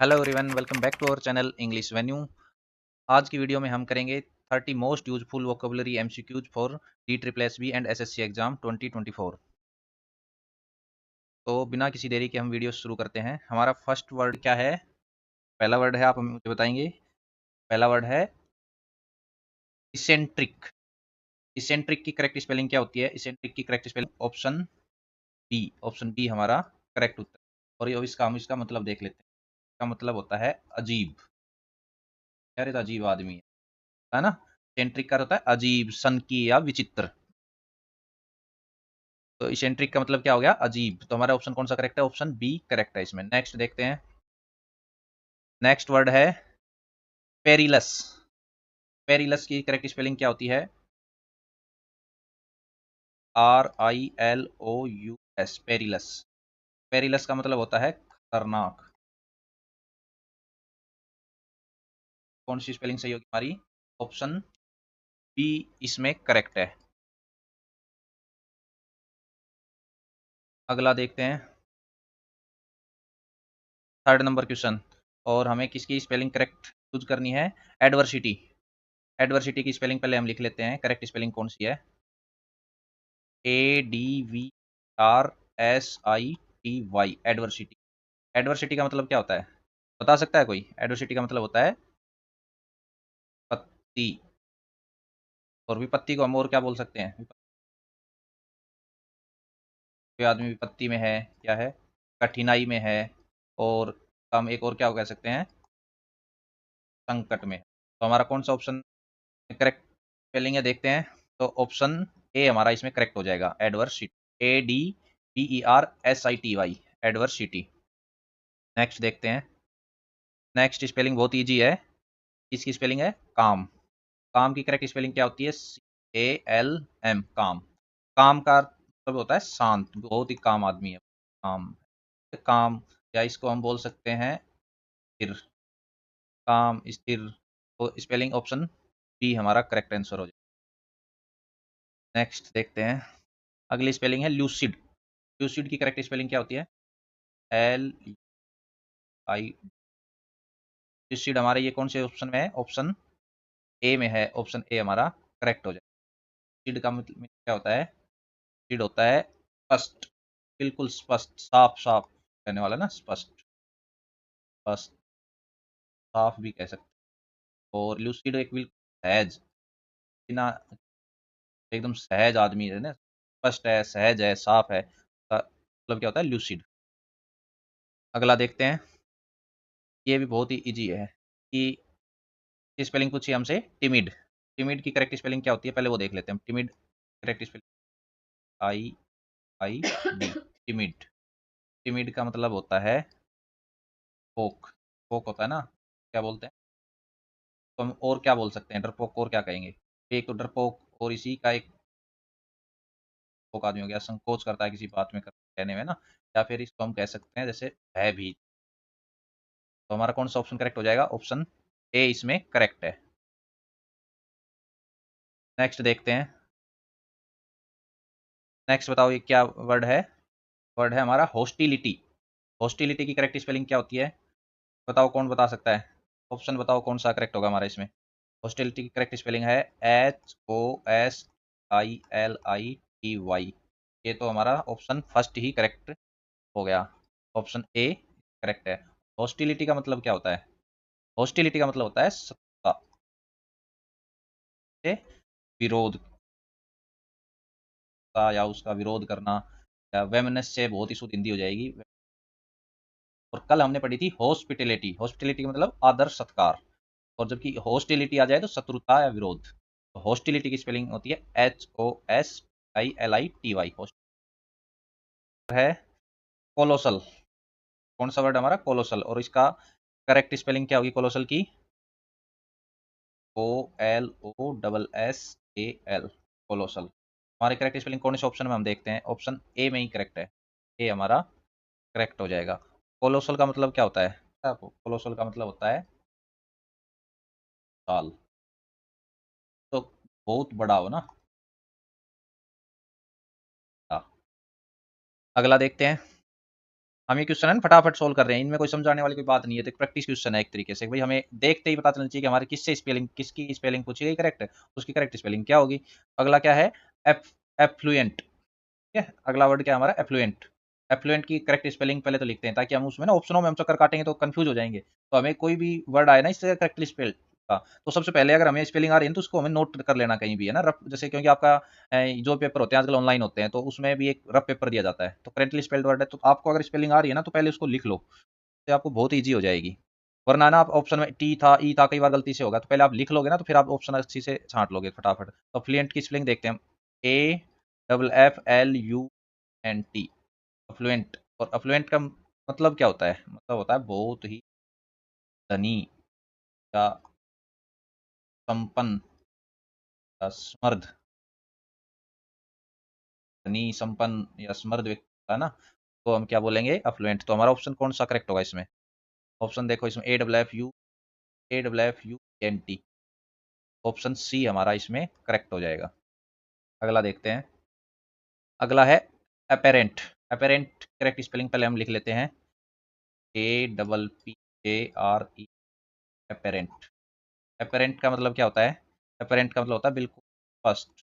Hello everyone, welcome back to our channel English venue. आज की video में हम करेंगे 30 most useful vocabulary MCQs for DSSB and SSC exam 2024। तो बिना किसी देरी के हम वीडियो शुरू करते हैं। हमारा फर्स्ट वर्ड क्या है? पहला वर्ड है, आप मुझे बताएंगे। पहला वर्ड है इसेंट्रिक। इसेंट्रिक की करेक्ट स्पेलिंग क्या होती है? इसेंट्रिक की correct spelling option B. Option B हमारा करेक्ट उत्तर। और ये इसका हम इसका मतलब देख लेते हैं। इसका मतलब होता है अजीब। यार ये तो अजीब आदमी है ना। इसेंट्रिक का होता है अजीब, सनकी या विचित्र। तो इसेंट्रिक का मतलब क्या हो गया? अजीब। तो हमारा ऑप्शन कौन सा करेक्ट है? ऑप्शन बी करेक्ट है इसमें। नेक्स्ट देखते हैं। नेक्स्ट वर्ड है पेरिलस। पेरिलस की करेक्ट स्पेलिंग क्या होती है? RILOUS, perilous. पेरिलस का मतलब होता है खतरनाक। कौन सी स्पेलिंग सही होगी हमारी? ऑप्शन बी इसमें करेक्ट है। अगला देखते हैं, थर्ड नंबर क्वेश्चन। और हमें किसकी स्पेलिंग करेक्ट यूज करनी है? एडवर्सिटी। एडवर्सिटी की स्पेलिंग पहले हम लिख लेते हैं। करेक्ट स्पेलिंग कौन सी है? ADVRSITY, adversity. एडवर्सिटी का मतलब क्या होता है? बता सकता है कोई? एडवर्सिटी का मतलब होता है पत्ती। और विपत्ति को हम और क्या बोल सकते हैं? कोई आदमी विपत्ति में है, क्या है? कठिनाई में है। और हम एक और क्या कह सकते हैं? संकट में। तो हमारा कौन सा ऑप्शन करेक्ट स्पेलिंग है देखते हैं। तो ऑप्शन ए हमारा इसमें करेक्ट हो जाएगा, एडवर्सिटी। ADVERSITY, adversity. नेक्स्ट देखते हैं। नेक्स्ट स्पेलिंग बहुत इजी है। इसकी स्पेलिंग है काम। काम की करेक्ट स्पेलिंग क्या होती है? CALM, काम। काम का मतलब होता है शांत, बहुत ही काम आदमी है काम। काम, या इसको हम बोल सकते हैं स्थिर। काम स्थिर। तो स्पेलिंग ऑप्शन बी हमारा करेक्ट आंसर हो जाए। नेक्स्ट देखते हैं। अगली स्पेलिंग है ल्यूसिड। ल्यूसिड की करेक्ट स्पेलिंग क्या होती है? LUI। ल्यूसिड हमारे ये कौन से ऑप्शन में है? ऑप्शन ए में है। ऑप्शन ए हमारा करेक्ट हो जाए। ल्यूसिड का मतलब क्या होता है? ल्यूसिड होता है स्पष्ट, बिल्कुल स्पष्ट, साफ साफ कहने वाला ना, स्पष्ट। स्पष्ट, साफ भी कह सकते हैं। और लूसिड एक बिल्कुल सहज, बिना, एकदम सहज आदमी है ना। स्पष्ट है, सहज है, साफ है, का मतलब क्या होता है? लूसिड। अगला देखते हैं। ये भी बहुत ही इजी है कि स्पेलिंग पूछिए हमसे, टिमिड। टिमिड की करेक्ट स्पेलिंग क्या होती है? पहले वो देख लेते हैं। Timid correct spelling IID, timid. Timid का मतलब होता है पोक। पोक होता है ना, क्या बोलते हैं? तो हम और क्या बोल सकते हैं? डरपोक और क्या कहेंगे? एक तो डरपोक, और इसी का एक पोक आदमी हो गया, संकोच करता है किसी बात में कहने में ना। या फिर इसको हम कह सकते हैं जैसे भयभीत। तो हमारा कौन सा ऑप्शन करेक्ट हो जाएगा? ऑप्शन ए इसमें करेक्ट है। नेक्स्ट देखते हैं। नेक्स्ट बताओ ये क्या वर्ड है? वर्ड है हमारा हॉस्टिलिटी। हॉस्टिलिटी की करेक्ट स्पेलिंग क्या होती है? बताओ, कौन बता सकता है? ऑप्शन बताओ कौन सा करेक्ट होगा हमारा इसमें। हॉस्टिलिटी की करेक्ट स्पेलिंग है HOSTILITY। ये तो हमारा ऑप्शन फर्स्ट ही करेक्ट हो गया। ऑप्शन ए करेक्ट है। हॉस्टिलिटी का मतलब क्या होता है? हॉस्टिलिटी का मतलब होता है सत्ता से विरोध का, या उसका विरोध करना, या वेमनेस से बहुत ही शुद्ध हिंदी हो जाएगी। और कल हमने पढ़ी थी हॉस्पिटलिटी। हॉस्पिटलिटी का मतलब आदर सत्कार। और जबकि हॉस्टिलिटी आ जाए तो शत्रुता या विरोध। तो हॉस्टिलिटी की स्पेलिंग होती है HOSTILITY। है कोलोसल। कौन सा वर्ड हमारा? कोलोसल। और इसका करेक्ट स्पेलिंग क्या होगी कोलोसल की? COLOSSAL, colossal. हमारे करेक्ट स्पेलिंग कौन से ऑप्शन में हम देखते हैं? ऑप्शन ए में ही करेक्ट है। ए हमारा करेक्ट हो जाएगा। कोलोसल का मतलब क्या होता है आपको? कोलोसल का मतलब होता है साल। तो बहुत बड़ा हो ना। हाँ। अगला देखते हैं। हम ये क्वेश्चन है ना फटाफट सोल्व कर रहे हैं, इनमें कोई समझाने वाली कोई बात नहीं है, तो प्रैक्टिस क्वेश्चन है एक तरीके से। भाई हमें देखते ही पता चलना चाहिए कि हमारे किससे स्पेलिंग, किसकी स्पेलिंग पूछी गई करेक्ट, उसकी करेक्ट स्पेलिंग क्या होगी। अगला क्या है, एफ एफ्लुएंट। ठीक है, अगला वर्ड क्या है हमारा, एफ्लुएंट। एफ्लुएंट की करेक्ट स्पेलिंग पहले तो लिखते हैं, ताकि हम उसमें ना ऑप्शनों में हम चक्कर काटेंगे तो कंफ्यूज हो जाएंगे। तो हमें कोई भी वर्ड आए ना इससे करेक्टली स्पेल का, तो सबसे पहले अगर हमें स्पेलिंग आ रही है तो उसको हमें नोट कर लेना कहीं भी, है ना, रफ, जैसे क्योंकि आपका जो पेपर होते हैं आजकल ऑनलाइन होते हैं, तो उसमें भी एक रफ पेपर दिया जाता है, तो करेक्टली स्पेल्ड वर्ड है, तो आपको अगर स्पेलिंग आ रही है ना तो पहले उसको लिख लो, तो आपको बहुत ईजी हो जाएगी। वरना ना आप ऑप्शन में टी था, ई था, कई बार गलती से होगा, तो पहले आप लिख लोगे ना तो फिर आप ऑप्शन अच्छी से छांट लोगे फटाफट। तो फ्लुएंट की स्पेलिंग देखते हैं हम, A double F L U N T, affluent. और अफ्लुएंट का मतलब क्या होता है, मतलब होता है बहुत ही धनी या संपन्न या समृद्ध, धनी संपन्न या समृद्ध व्यक्ति होता है ना, तो हम क्या बोलेंगे, अफ्लुएंट। तो हमारा ऑप्शन कौन सा करेक्ट होगा इसमें, ऑप्शन देखो इसमें A W F U N T, option C हमारा इसमें करेक्ट हो जाएगा। अगला देखते हैं, अगला है अपेरेंट। अपेरेंट करेक्ट स्पेलिंग पहले हम लिख लेते हैं, A double P A R E, apparent. Apparent का मतलब क्या होता है, अपेरेंट का मतलब होता है बिल्कुल स्पष्ट,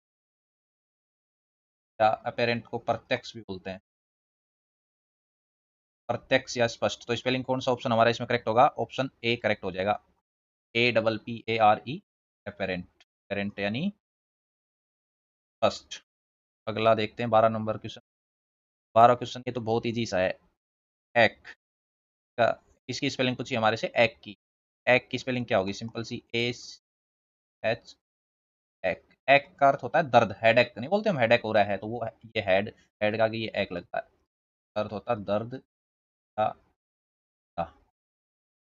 या अपेरेंट को प्रत्यक्ष भी बोलते हैं, प्रत्यक्ष या स्पष्ट। तो स्पेलिंग कौन सा ऑप्शन हमारा इसमें करेक्ट होगा, ऑप्शन ए करेक्ट हो जाएगा, A double P A R E, apparent, apparent यानी स्पष्ट। अगला देखते हैं 12 नंबर क्वेश्चन। 12 क्वेश्चन ये तो बहुत ईजी सा है, एक का, इसकी स्पेलिंग पूछी हमारे से एक की, एक की स्पेलिंग क्या होगी, सिंपल सी, ए एच, एक। एक का अर्थ होता है दर्द, हेडेक नहीं बोलते हम, हेडेक हो रहा है तो वो ये हेड, हेड का आगे ये एक लगता है, अर्थ होता है दर्द का।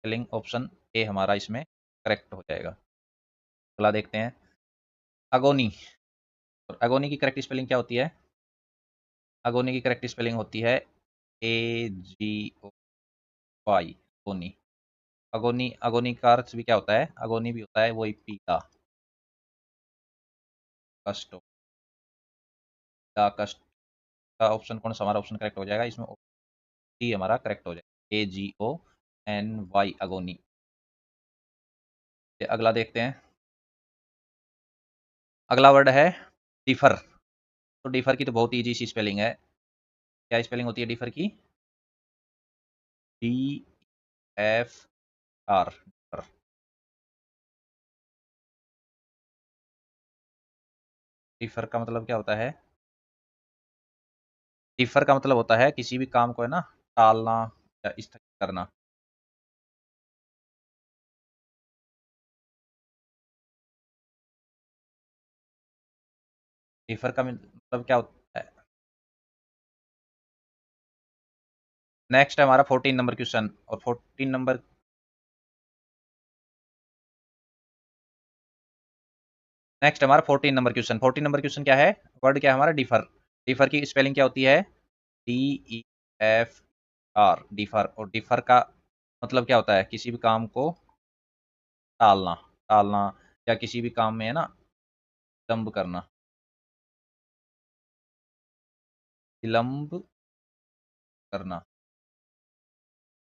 स्पेलिंग ऑप्शन ए हमारा इसमें करेक्ट हो जाएगा। अगला देखते हैं, अगोनी। और अगोनी की करेक्ट स्पेलिंग क्या होती है, अगोनी की करेक्ट स्पेलिंग होती है ए जी ओ वाई, अगोनी। अगोनी, अगोनी का अर्थ भी क्या होता है, अगोनी भी होता है वही पीड़ा, कष्ट, पीड़ा कष्ट। का ऑप्शन कौन सा हमारा ऑप्शन करेक्ट हो जाएगा इसमें, डी हमारा करेक्ट हो जाएगा, ए जी ओ एन वाई, अगोनी। अगला देखते हैं, अगला वर्ड है डिफर। तो डिफर की तो बहुत ईजी सी स्पेलिंग है, क्या स्पेलिंग होती है डिफर की, डी एफ आर, डिफर का मतलब क्या होता है, डिफर का मतलब होता है किसी भी काम को है ना टालना या स्थगित करना। डिफर का मतलब क्या होता है। नेक्स्ट है हमारा 14 नंबर क्वेश्चन, और 14 नंबर, नेक्स्ट हमारा 14 नंबर क्वेश्चन। 14 नंबर क्वेश्चन क्या है, वर्ड क्या है हमारा, डिफर। डिफर की स्पेलिंग क्या होती है, D E F R, differ. और डिफर का मतलब क्या होता है, किसी भी काम को टालना, टालना, या किसी भी काम में है ना विलंब करना, विलंब करना।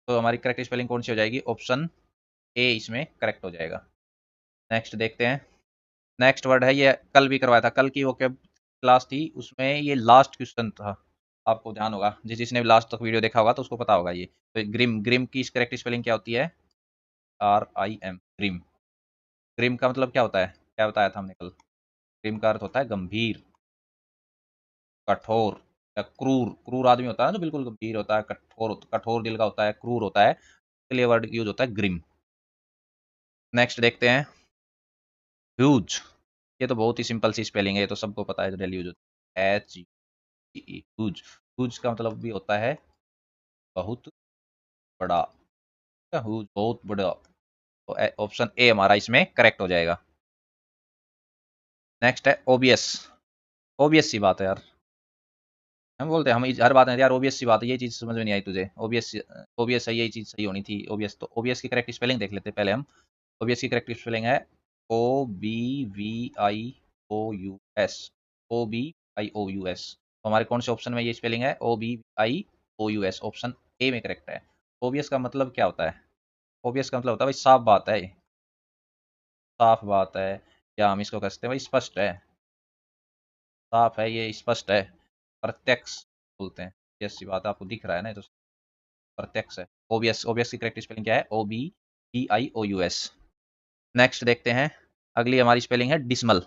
तो हमारी करेक्ट स्पेलिंग कौन सी हो जाएगी, ऑप्शन ए इसमें करेक्ट हो जाएगा। नेक्स्ट देखते हैं, नेक्स्ट वर्ड है, ये कल भी करवाया था, कल की वो क्लास थी, उसमें ये लास्ट क्वेश्चन था, आपको ध्यान होगा, जिसने भी लास्ट तक वीडियो देखा होगा तो उसको पता होगा ये। तो ग्रिम, ग्रिम की करेक्ट स्पेलिंग क्या होती है, R I M, grim. Grim का मतलब क्या होता है, क्या बताया था हमने कल, ग्रिम का अर्थ होता है गंभीर, कठोर या क्रूर। क्रूर आदमी होता है ना जो बिल्कुल गंभीर होता है, कठोर, कठोर दिल का होता है, क्रूर होता है, इसके लिए वर्ड यूज होता है ग्रिम। नेक्स्ट देखते हैं, ह्यूज। ये तो बहुत ही सिंपल सी स्पेलिंग है, ये तो सबको पता है, जो डेली यूज होता है, एच ई, ह्यूज। ह्यूज का मतलब भी होता है बहुत बड़ा, ह्यूज बहुत बड़ा। तो ऑप्शन ए हमारा इसमें करेक्ट हो जाएगा। नेक्स्ट है ओबीएस। ओबीएस सी बात है यार, हम बोलते हैं हम हर बात में यार ओबीएस सी बात है, ये चीज समझ में नहीं आई तुझे, ओबीएस, ओबीएस है, यही चीज सही होनी थी ओबीएस। तो ओबीएस की करेक्ट स्पेलिंग देख लेते हैं पहले हम। ओबीएस की करेक्ट स्पेलिंग है O B V I O U S, O B I O U S. तो हमारे कौन से ऑप्शन में ये स्पेलिंग है, O B I O U S, option A में करेक्ट है। ओबियस का मतलब क्या होता है? ओबियस का मतलब होता है भाई साफ बात है, साफ बात है, या हम इसको कह सकते हैं भाई स्पष्ट है, साफ है, ये स्पष्ट है, प्रत्यक्ष बोलते हैं। ऐसी बात आपको दिख रहा है ना, तो प्रत्यक्ष है। ओबियस, ओबियस की करेक्ट स्पेलिंग क्या है? O B T I O U S. Next देखते हैं, अगली हमारी स्पेलिंग है डिसमल।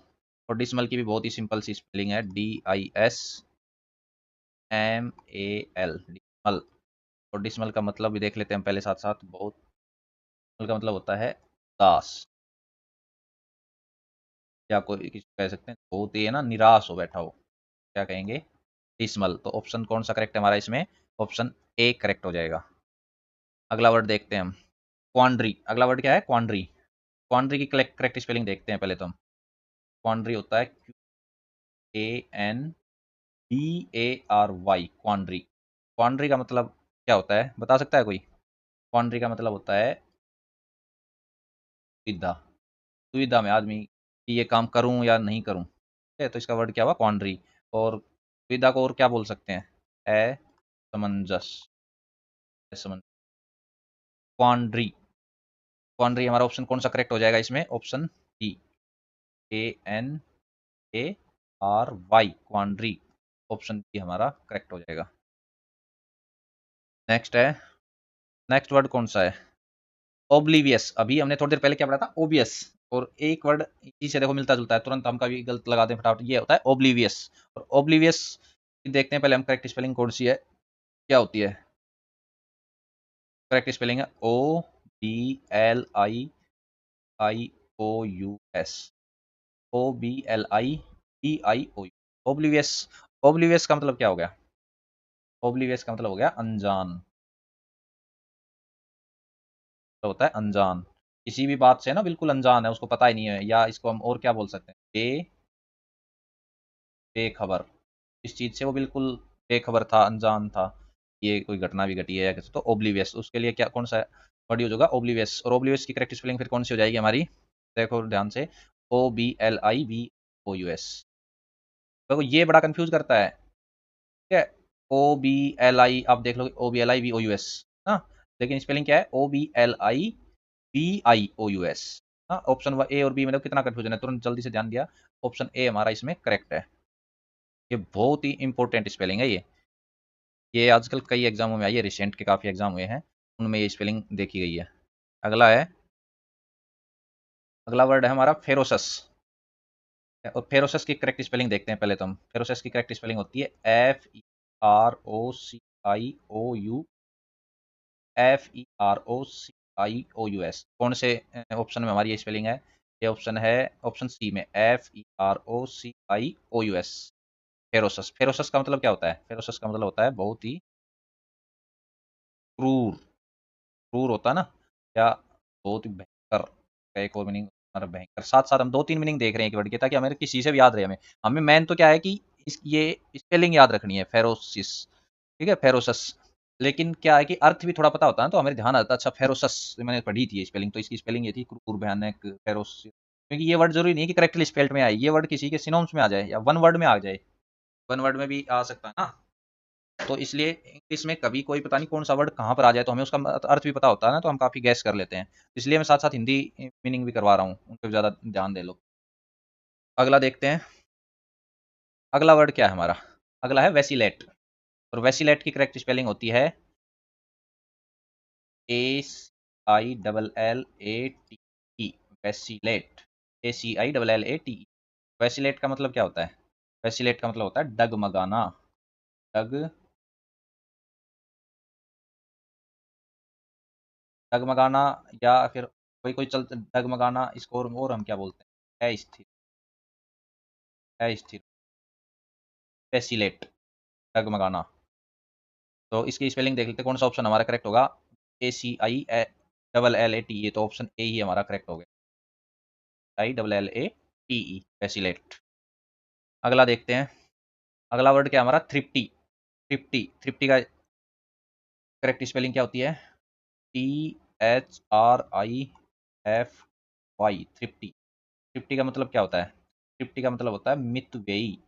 और डिसमल की भी बहुत ही सिंपल सी स्पेलिंग है, D I S M A L, dismal. और डिसमल का मतलब भी देख लेते हैं पहले साथ साथ। बहुत का मतलब होता है दास, या कोई किसी कह सकते हैं बहुत ही है ना निराश हो बैठा हो, क्या कहेंगे? डिसमल। तो ऑप्शन कौन सा करेक्ट है हमारा इसमें? ऑप्शन ए करेक्ट हो जाएगा। अगला वर्ड देखते हैं हम, क्वांड्री। अगला वर्ड क्या है? क्वांड्री। क्वांड्री की करेक्ट स्पेलिंग देखते हैं पहले तो हम। क्वांड्री होता है Q A N D A R Y, quandary. Quandary का मतलब क्या होता है, बता सकता है कोई? क्वांड्री का मतलब होता है दुविधा। दुविधा में आदमी कि ये काम करूं या नहीं करूं, ठीक है, तो इसका वर्ड क्या हुआ? क्वांड्री। और दुविधा को और क्या बोल सकते हैं? असमंजस, असमंजस, क्वांड्री। क्वांड्री हमारा ऑप्शन कौन सा करेक्ट हो जाएगा इसमें? Option D, A N A R Y, quandary. Option D हमारा करेक्ट हो जाएगा। नेक्स्ट है, नेक्स्ट वर्ड कौन सा है? ओब्लीवियस। अभी हमने थोड़ी देर पहले क्या पढ़ा था? ओबियस। और एक वर्ड इसी से देखो मिलता जुलता है, तुरंत हम कभी गलत लगा दें फटाफट, ये होता है ओब्लीवियस। और ओब्लीवियस देखते हैं पहले हम करेक्ट स्पेलिंग कौन सी है, क्या होती है? करेक्ट स्पेलिंग है O B L I I O U S, O B L I B I O U, oblivious. Oblivious का मतलब क्या हो गया? ओब्लीवियस का मतलब हो गया अनजान, तो होता है अनजान। किसी भी बात से ना बिल्कुल अनजान है, उसको पता ही नहीं है, या इसको हम और क्या बोल सकते हैं? बेखबर। इस चीज से वो बिल्कुल बेखबर था, अनजान था, ये कोई घटना भी घटी है या कैसे, तो ओब्लीवियस। उसके लिए क्या, कौन सा वर्ड यूज होगा? ओब्लीवियस। और ओब्लीवियस की करेक्ट स्पेलिंग फिर कौन सी हो जाएगी हमारी? देखो ध्यान से, O B L I V O U S. देखो ये बड़ा कंफ्यूज करता है, ठीक है, ओ बी एल आई, आप देख लो O B L I V O U S, हाँ, लेकिन स्पेलिंग क्या है? O B L I B I O U S. हाँ, ऑप्शन ए और बी में देखो कितना कंफ्यूजन है, तुरंत जल्दी से ध्यान दिया। ऑप्शन ए हमारा इसमें करेक्ट है। ये बहुत ही इंपॉर्टेंट स्पेलिंग है ये आजकल कई एग्जामों में आई है, रिसेंट के काफ़ी एग्जाम हुए हैं, उनमें ये स्पेलिंग देखी गई है। अगला है, अगला वर्ड है हमारा फेरोसस। और फेरोसस की करेक्ट स्पेलिंग देखते हैं पहले तो हम। फेरोसस की करेक्ट स्पेलिंग होती है F E R O C I O U, F E R O C I O U S. कौन से ऑप्शन में हमारी ये स्पेलिंग है? ये ऑप्शन है ऑप्शन सी में, F E R O C I O U S, फेरोसस। फेरोसस का मतलब क्या होता है? फेरोसस का मतलब होता है बहुत ही क्रूर। क्रूर होता है ना, या बहुत ही भयंकर का एक और मीनिंग, मतलब भयंकर। साथ साथ हम दो तीन मीनिंग देख रहे हैं एक वर्ड के, ताकि हमें किसी से भी याद रहे। हमें हमें मेन तो क्या है कि ये स्पेलिंग याद रखनी है, फेरोसिस, ठीक है, फेरोसस। लेकिन क्या है कि अर्थ भी थोड़ा पता होता है तो हमें ध्यान आता है। अच्छा, फेरोसस मैंने पढ़ी थी ये स्पेलिंग, तो इसकी स्पेलिंग ये थी क्रूर, भयानक, फेरोसिस। क्योंकि ये वर्ड जरूरी नहीं कि करेक्टली स्पेल्ड में आए, ये वर्ड किसी के सिनोम्स में आ जाए या वन वर्ड में आ जाए, वन वर्ड में भी आ सकता है ना। तो इसलिए इंग्लिश में कभी कोई पता नहीं कौन सा वर्ड कहाँ पर आ जाए, तो हमें उसका अर्थ भी पता होता है ना, तो हम काफ़ी गैस कर लेते हैं। इसलिए मैं साथ साथ हिंदी मीनिंग भी करवा रहा हूँ, उन पर ज़्यादा ध्यान दे लो। अगला देखते हैं, अगला वर्ड क्या है हमारा? अगला है वेसिलेट। और वेसिलेट की करेक्ट स्पेलिंग होती है A I double L A T E, vacillate, A C I double L A T E. Vacillate का मतलब क्या होता है? वेसिलेट का मतलब होता है डगमगाना, डग, डगमगाना, या फिर कोई कोई चल डगमगाना, इसको और हम क्या बोलते हैं? अस्थिर, अस्थिर, वेसिलेट, डगमगाना। तो इसकी स्पेलिंग देख लेते हैं, कौन सा ऑप्शन हमारा करेक्ट होगा? A C I double L A T, ये तो ऑप्शन ए ही हमारा करेक्ट हो गया, I double L A T E, vacillate. अगला देखते हैं, अगला वर्ड क्या है हमारा? थ्रिप्टी। थ्रिप्टी, थ्रिप्टी का करेक्ट स्पेलिंग क्या होती है? T H R I F Y, thrifty. Thrifty का मतलब क्या होता है? थ्रिप्टी का मतलब होता है मितव्ययी।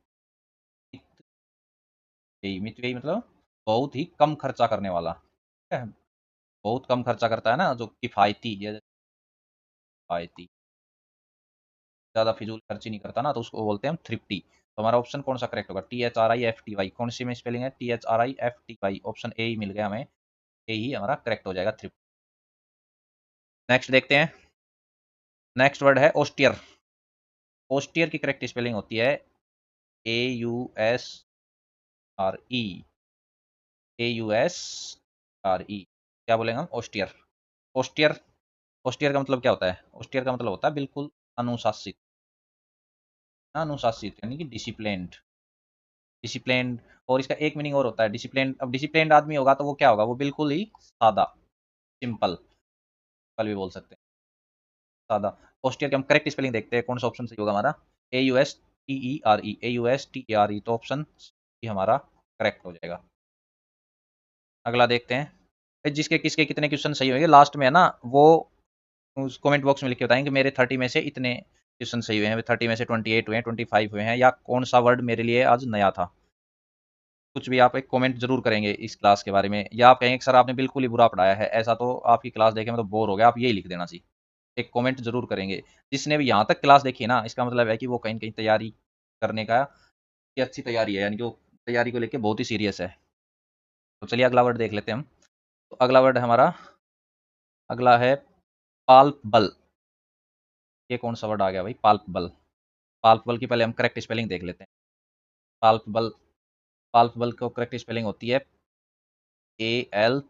मितव्ययी, मितव्ययी मतलब बहुत ही कम खर्चा करने वाला, है, बहुत कम खर्चा करता है ना, जो किफ़ायती या किफ़ायती, ज़्यादा फिजूल खर्ची नहीं करता ना, तो उसको बोलते हैं हम थ्रिफ्टी। तो हमारा ऑप्शन कौन सा करेक्ट होगा? THRIFTY, कौन सी में स्पेलिंग है? THRIFTY, ऑप्शन ए ही मिल गया हमें, ए ही हमारा करेक्ट हो जाएगा, थ्रिफ्टी। नेक्स्ट देखते हैं। नेक्स्ट वर्ड है ऑस्टियर। ऑस्टियर की करेक्ट स्पेलिंग होती है AUSRE, AUSRE। क्या बोलेंगे हम? ऑस्टियर। ऑस्टियर, ऑस्टियर का मतलब क्या होता है? ऑस्टियर का मतलब होता है बिल्कुल अनुशासित, अनुशासित यानी कि डिसिप्लिन्ड, डिसिप्लिन्ड। और इसका एक मीनिंग और होता है डिसिप्लिन्ड। अब डिसिप्लिन्ड आदमी होगा तो वो क्या होगा? वो बिल्कुल ही सादा, सिंपल, सिंपल भी बोल सकते हैं, सादा। ऑस्टियर की हम करेक्ट स्पेलिंग देखते हैं, कौन सा ऑप्शन सही होगा हमारा? AUSTERE, AUSTERE, तो ऑप्शन सी हमारा करेक्ट हो जाएगा। अगला देखते हैं। जिसके किसके कितने क्वेश्चन सही होंगे लास्ट में है ना, वो उस कमेंट बॉक्स में लिख के बताएंगे मेरे 30 में से इतने क्वेश्चन सही हुए हैं, 30 में से 28 हुए हैं, 25 हुए हैं, या कौन सा वर्ड मेरे लिए आज नया था। कुछ भी आप एक कमेंट जरूर करेंगे इस क्लास के बारे में, या आप कहेंगे कि सर आपने बिल्कुल ही बुरा पढ़ाया है, ऐसा तो आपकी क्लास देखे मैं तो बोर हो गया, आप यही लिख देना चाहिए, एक कमेंट जरूर करेंगे। जिसने भी यहाँ तक क्लास देखी है ना, इसका मतलब है कि वो कहीं न कहीं तैयारी करने का, की अच्छी तैयारी है, यानी कि वो तैयारी को लेके बहुत ही सीरियस है। तो चलिए अगला वर्ड देख लेते हैं हम। तो अगला वर्ड है हमारा, अगला है पाल्पेबल। ये कौन सा वर्ड आ गया भाई? पाल्पेबल। पाल्पेबल की पहले हम करेक्ट स्पेलिंग देख लेते हैं। पाल्पेबल, पाल्पेबल को करेक्ट स्पेलिंग होती है ALPALE।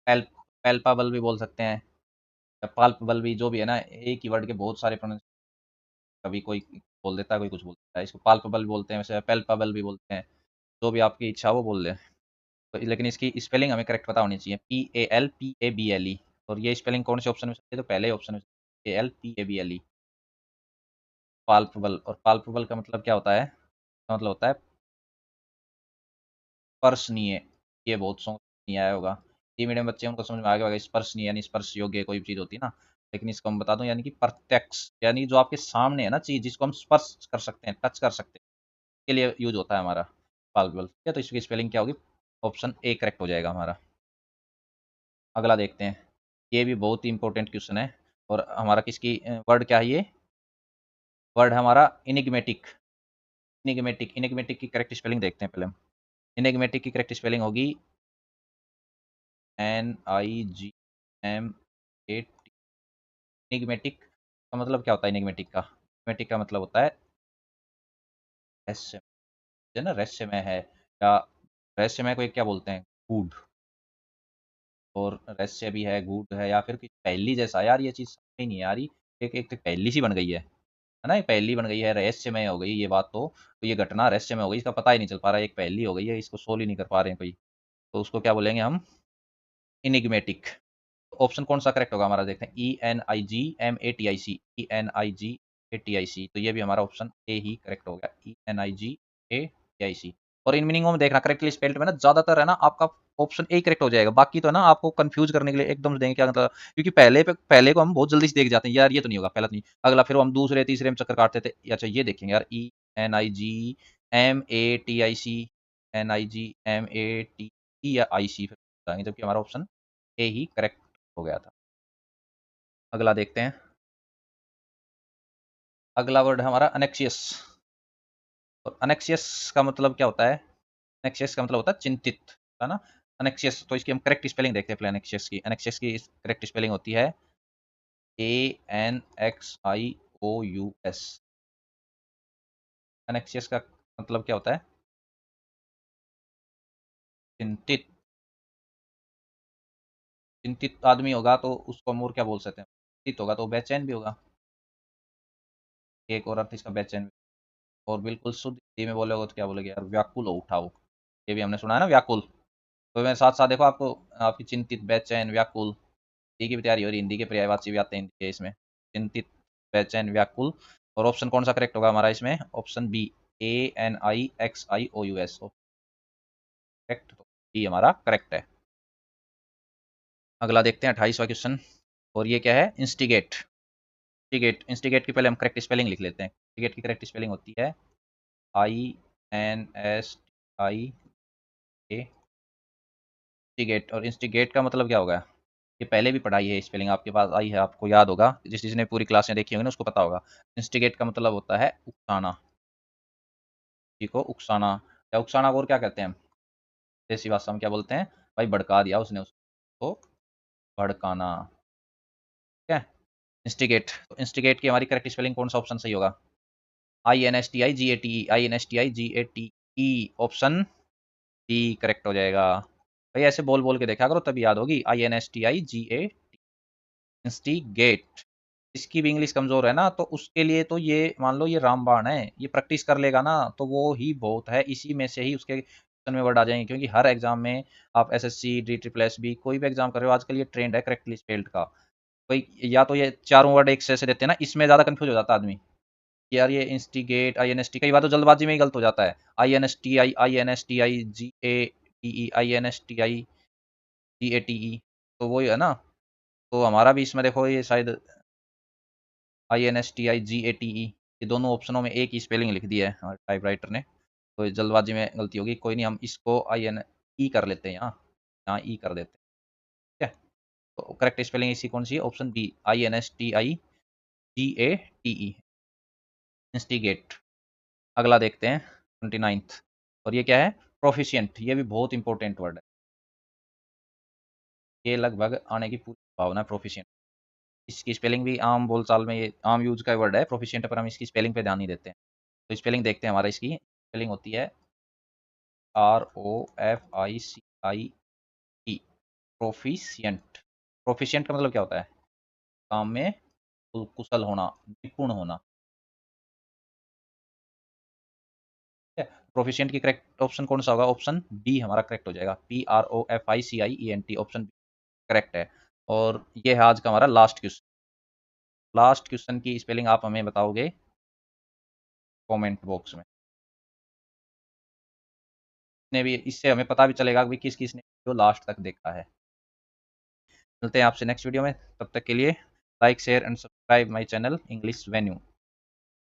पैल, पैल्पाबल भी बोल सकते हैं, या पाल्पेबल भी, जो भी है ना, एक ही वर्ड के बहुत सारे प्रोनाउंस, कभी कोई बोल देता है, कोई कुछ बोल देता है। इसको पाल्पेबल भी बोलते हैं, वैसे पैल्पाबल भी बोलते हैं, जो भी आपकी इच्छा हो वो बोल दें। तो लेकिन इसकी स्पेलिंग हमें करेक्ट पता होनी चाहिए, PALPABLE। और ये स्पेलिंग कौन से ऑप्शन में सकती है? तो पहले ऑप्शन में ALPABLE, पाल्पेबल। और पाल्पेबल का मतलब क्या होता है? इसका मतलब होता है स्पर्शनीय। ये बहुत समझ नहीं आया होगा, ये मीडियम बच्चे उनको समझ में आ गया होगा, स्पर्शनीय यानी स्पर्श योग्य कोई भी चीज़ होती है ना। लेकिन इसको हम बता दूं, यानी कि प्रत्यक्ष, यानी जो आपके सामने है ना चीज़, जिसको हम स्पर्श कर सकते हैं, टच कर सकते हैं, के लिए यूज होता है हमारा पाल्पेबल। ठीक है, तो इसकी स्पेलिंग क्या होगी? ऑप्शन ए करेक्ट हो जाएगा हमारा। अगला देखते हैं। ये भी बहुत ही इंपॉर्टेंट क्वेश्चन है। और हमारा किसकी वर्ड क्या है ये? वर्ड है हमारा इनिग्मेटिक। इनिग्मेटिक, इनिग्मेटिक की करेक्ट स्पेलिंग देखते हैं पहले हम। इनिग्मेटिक की करेक्ट स्पेलिंग होगी NIGMAT। इनिग्मेटिक का मतलब क्या होता है? इनिग्मेटिक का, इनिग्मेटिक का मतलब होता है रहस्यमय, है ना, रहस्यमय है, या रहस्यमय को एक क्या बोलते हैं? गूढ़। और रहस्य भी है, गूढ़ है, या फिर कुछ पहेली जैसा। यार ये चीज़ समझ में नहीं आ रही, एक एक तो पहेली सी बन गई है ना, एक पहेली बन गई है, रहस्यमय हो गई ये बात। तो ये घटना रहस्यमय हो गई, इसका पता ही नहीं चल पा रहा है, एक पहेली हो गई है, इसको सोल्व ही नहीं कर पा रहे हैं कोई। तो उसको क्या बोलेंगे हम? इनिग्मेटिक। ऑप्शन कौन सा करेक्ट होगा हमारा? देखते हैं। ENIGMATIC, ENIGATIC, तो ये भी हमारा ऑप्शन ए ही करेक्ट हो गया, ENIGATIC। और इन मीनिंगों में देखना करेक्टली स्पेल्ड में ना, ज्यादातर है ना आपका ऑप्शन ए करेक्ट हो जाएगा, बाकी तो है ना आपको कंफ्यूज करने के लिए एकदम से देंगे क्या मतलब, क्योंकि पहले को हम बहुत जल्दी से देख जाते हैं, यार ये तो नहीं होगा, पहला तो नहीं, अगला, फिर वो हम दूसरे तीसरे में चक्कर काटते थे। अच्छा ये देखेंगे यार, ENIGMATIC, या IC, फिर बताएंगे, जबकि हमारा ऑप्शन ए ही करेक्ट हो गया था। अगला देखते हैं। अगला वर्ड है हमारा अनेक्सियस। और अनेक्सियस का मतलब क्या होता है? अनेक्सियस का मतलब होता है चिंतित, है ना। अनेक्सियस, तो इसकी हम करेक्ट स्पेलिंग देखते हैं पहले। अनेक्सियस की, अनेक्सियस की करेक्ट स्पेलिंग होती है ANXIOUS। अनेक्सियस का मतलब क्या होता है? चिंतित। चिंतित आदमी होगा तो उसको हम और क्या बोल सकते हैं? चिंतित होगा तो बेचैन भी होगा, एक और अर्थ इसका बेचैन। और बिल्कुल शुद्ध हिंदी में बोलोगे तो क्या बोलोगे यार? व्याकुल हो उठा हो। ये भी हमने सुना है ना, व्याकुल। तो मैं साथ साथ देखो आपको, आपकी चिंतित, बेचैन, व्याकुल, हिंदी की भी तैयारी हो रही है, हिंदी के पर्यायवाची भी आते हैं हिंदी के इसमें। चिंतित, बेचैन, व्याकुल। और ऑप्शन कौन सा करेक्ट होगा हमारा इसमें? ऑप्शन बी, ANIXIOUS, करेक्ट, तो बी हमारा करेक्ट है। अगला देखते हैं 28वां क्वेश्चन। और ये क्या है? इंस्टिगेट। इंस्टिगेट, इंस्टिगेट की पहले हम करेक्ट स्पेलिंग लिख लेते हैं। इंस्टिगेट की करेक्ट स्पेलिंग होती है INSTIGATE। इंस्टिगेट, और इंस्टिगेट का मतलब क्या होगा? ये पहले भी पढ़ाई है, स्पेलिंग आपके पास आई है, आपको याद होगा, जिसने पूरी क्लासें देखी होंगी ना उसको पता होगा। इंस्टिगेट का मतलब होता है उकसाना, किसी को उकसाना, या उकसाना को और क्या कहते हैं हम देसी भाषा में क्या बोलते हैं? भाई भड़का दिया उसने उसको, भड़काना। ठीक है, इंस्टिगेट। तो इंस्टिगेट की हमारी करेक्ट स्पेलिंग कौन सा ऑप्शन सही होगा? INSTIGATE, INSTIGATE, option D correct हो जाएगा। भाई ऐसे बोल बोल के देखा करो तभी याद होगी। INSTIGATE, instigate. इसकी भी इंग्लिश कमजोर है ना, तो उसके लिए तो ये मान लो ये रामबाण है, ये प्रैक्टिस कर लेगा ना तो वो ही बहुत है, इसी में से ही उसके क्वेश्चन में वर्ड आ जाएंगे, क्योंकि हर एग्जाम में आप SSC, DSSS कोई भी एग्जाम कर रहे हो आजकल, ये ट्रेंड है करेक्टली स्पेल्ड का। कोई या तो ये चारों वर्ड एक से देते हैं ना, इसमें ज्यादा कंफ्यूज हो जाता है आदमी कि यार ये इंस्टिगेट, INST, कई बार तो जल्दबाजी में ही गलत हो जाता है। INSTIGATE, तो वही है ना। तो हमारा भी इसमें देखो ये शायद INSTIGATE, ये दोनों ऑप्शनों में एक ही स्पेलिंग लिख दी है हमारे टाइप राइटर ने, तो जल्दबाजी में गलती होगी, कोई नहीं, हम इसको IN कर लेते हैं, यहाँ यहाँ ई कर देते हैं। ठीक है, तो करेक्ट स्पेलिंग इसी कौन सी है? Option B, INSTIGATE, instigate. अगला देखते हैं 29th, और ये क्या है? प्रोफिशिएंट। ये भी बहुत इंपॉर्टेंट वर्ड है, ये लगभग आने की पूरी संभावना है प्रोफिशिएंट। इसकी स्पेलिंग भी आम बोलचाल में, ये आम यूज का वर्ड है प्रोफिशिएंट, पर हम इसकी स्पेलिंग पे ध्यान नहीं देते हैं। तो स्पेलिंग देखते हैं, हमारा इसकी स्पेलिंग होती है ROFICIE, प्रोफिशिएंट। प्रोफिशिएंट का मतलब क्या होता है? काम में कुशल होना, निपुण होना। ठीक है, प्रोफिशिएंट की करेक्ट ऑप्शन कौन सा होगा? ऑप्शन बी हमारा करेक्ट हो जाएगा, PROFICIENT, ऑप्शन करेक्ट है। और ये है आज का हमारा लास्ट क्वेश्चन। लास्ट क्वेश्चन की स्पेलिंग आप हमें बताओगे कमेंट बॉक्स में। ने भी इससे हमें पता भी चलेगा कि किस किस ने जो लास्ट तक देखा है। मिलते हैं आपसे नेक्स्ट वीडियो में, तब तक के लिए like share and subscribe my channel English venue.